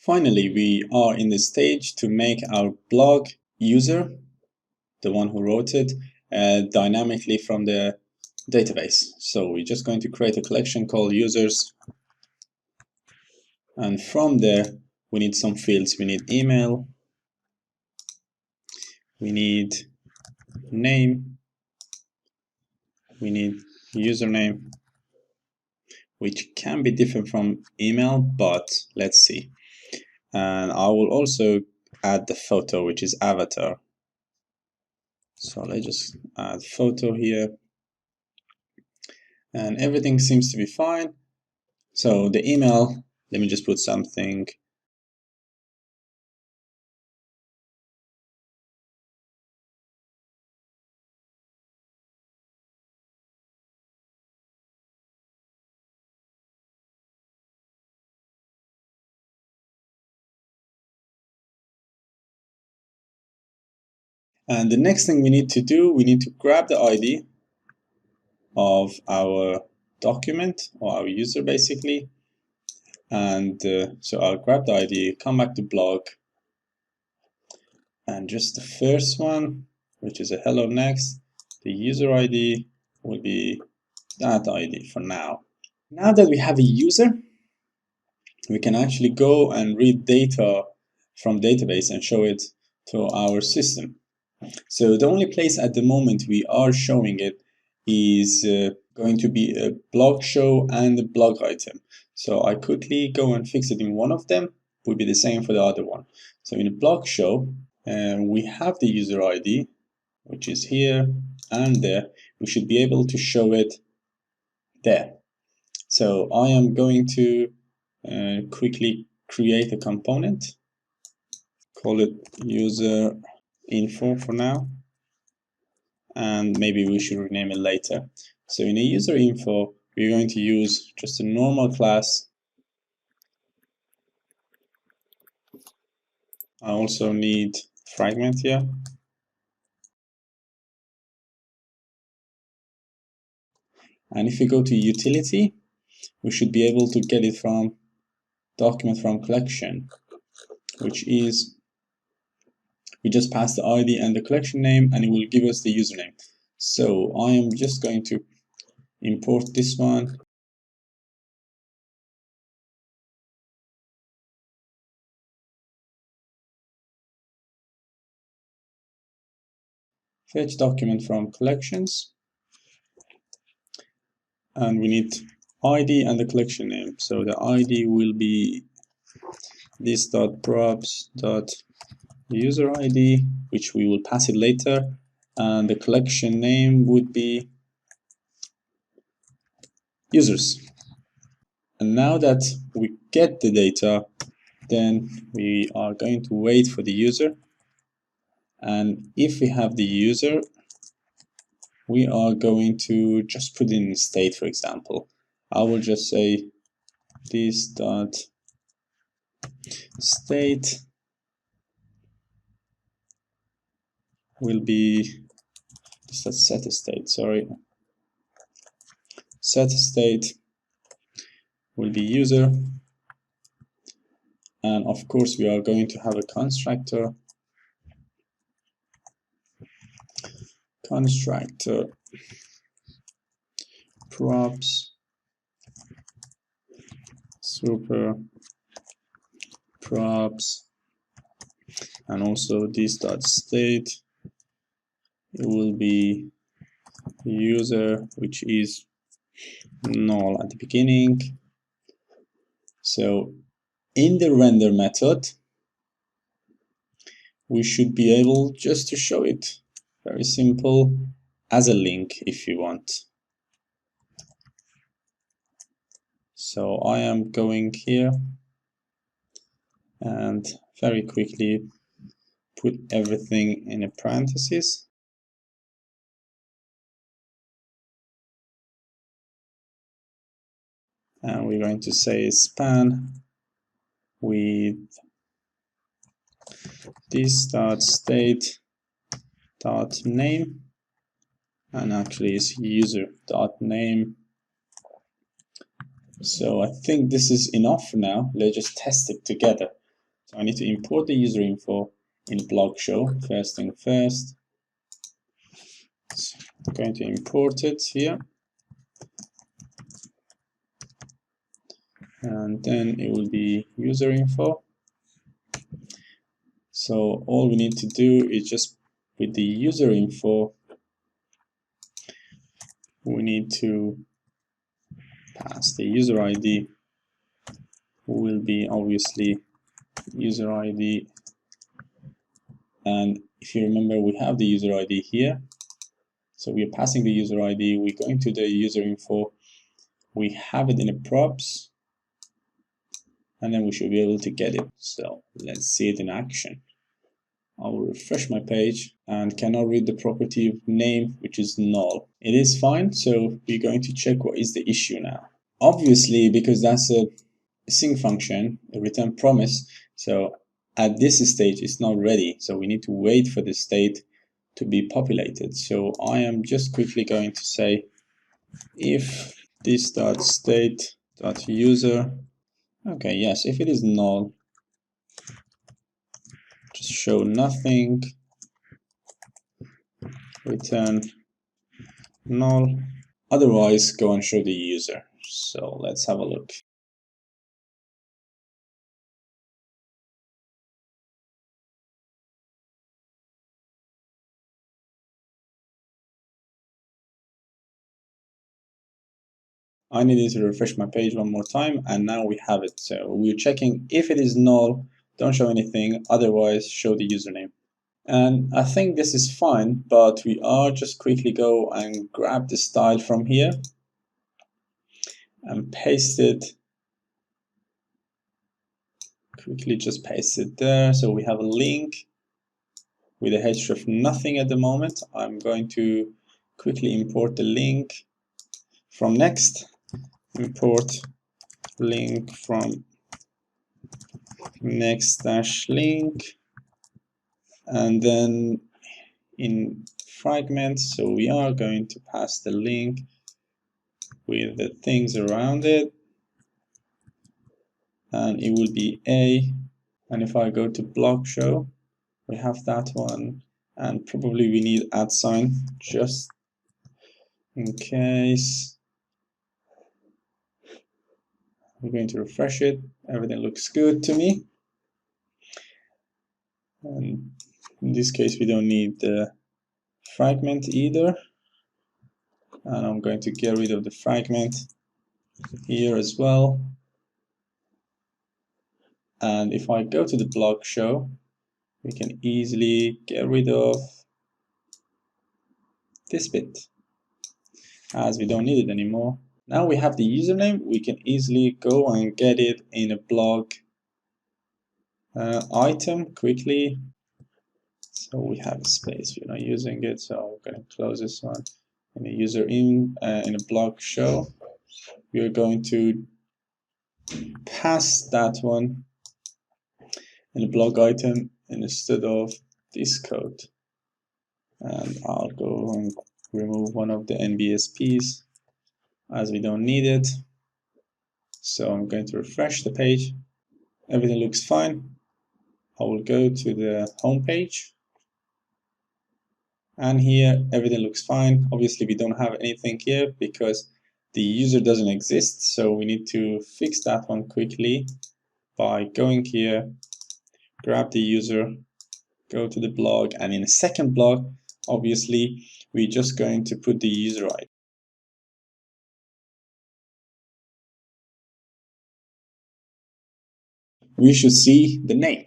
Finally, we are in the stage to make our blog user, the one who wrote it, dynamically from the database. So we're just going to create a collection called users, and from there we need some fields. We need email, we need name, we need username, which can be different from email, but let's see. And I will also add the photo, which is avatar. So let's just add photo here, and everything seems to be fine. So the email, let me just put something. And the next thing we need to do, we need to grab the ID of our document or our user basically. And so I'll grab the ID, come back to blog, and just the first one, which is a hello next, the user ID will be that ID for now. Now that we have a user, we can actually go and read data from database and show it to our system. So the only place at the moment we are showing it is going to be a blog show and a blog item. So I quickly go and fix it in one of them, would be the same for the other one. So in a blog show, we have the user ID, which is here and there. We should be able to show it there. So I am going to quickly create a component, call it user info for now, and maybe we should rename it later. So in a user info, we're going to use just a normal class. I also need fragment here. And if we go to utility, we should be able to get it from document from collection, which is, we just pass the ID and the collection name and it will give us the username. So I am just going to import this one. Fetch document from collections. And we need ID and the collection name. So the ID will be this.props.user ID, which we will pass it later. And the collection name would be users. And now that we get the data, then we are going to wait for the user. And if we have the user, we are going to just put in state, for example. I will just say this.state will be set a state, sorry. Set state will be user. And of course, we are going to have a constructor props super props, and also this.state, it will be user, which is null at the beginning. So in the render method, we should be able just to show it. Very simple, as a link if you want. So I am going here and very quickly put everything in a parenthesis. And we're going to say span with this.state.name, and actually is user.name. So I think this is enough for now. Let's just test it together. So I need to import the user info in blog show. First thing first. So I'm going to import it here. And then it will be user info. So all we need to do is just with the user info, we need to pass the user ID, will be obviously user ID. And if you remember, we have the user ID here. So we're passing the user ID, we're going to the user info, we have it in the props, and then we should be able to get it. So let's see it in action. I will refresh my page and cannot read the property of name, which is null. It is fine, so we're going to check what is the issue now. Obviously, because that's a sync function, a return promise, so at this stage it's not ready, so we need to wait for the state to be populated. So I am just quickly going to say if this.state.user, okay, yes, if it is null, just show nothing, return null, otherwise go and show the user. So let's have a look. I needed to refresh my page one more time, and now we have it. So we're checking if it is null, don't show anything, otherwise show the username. And I think this is fine, but we are just quickly go and grab the style from here and paste it. Quickly just paste it there. So we have a link with a href nothing at the moment. I'm going to quickly import the link from next. Import link from next-link, and then in fragments, so we are going to pass the link with the things around it, and it will be A. And if I go to block show, we have that one, and probably we need @ just in case. I'm going to refresh it. Everything looks good to me. And in this case, we don't need the fragment either. And I'm going to get rid of the fragment here as well. And if I go to the block show, we can easily get rid of this bit as we don't need it anymore. Now we have the username, we can easily go and get it in a blog item quickly. So we have a space, we're not using it, so I'm going to close this one. In a user in a blog show, we are going to pass that one in a blog item instead of this code. And I'll go and remove one of the NBSPs as we don't need it. So I'm going to refresh the page. Everything looks fine. I will go to the home page. And here everything looks fine. Obviously we don't have anything here because the user doesn't exist. So we need to fix that one quickly by going here, grab the user, go to the blog, and in the second blog, obviously we're just going to put the user ID. We should see the name.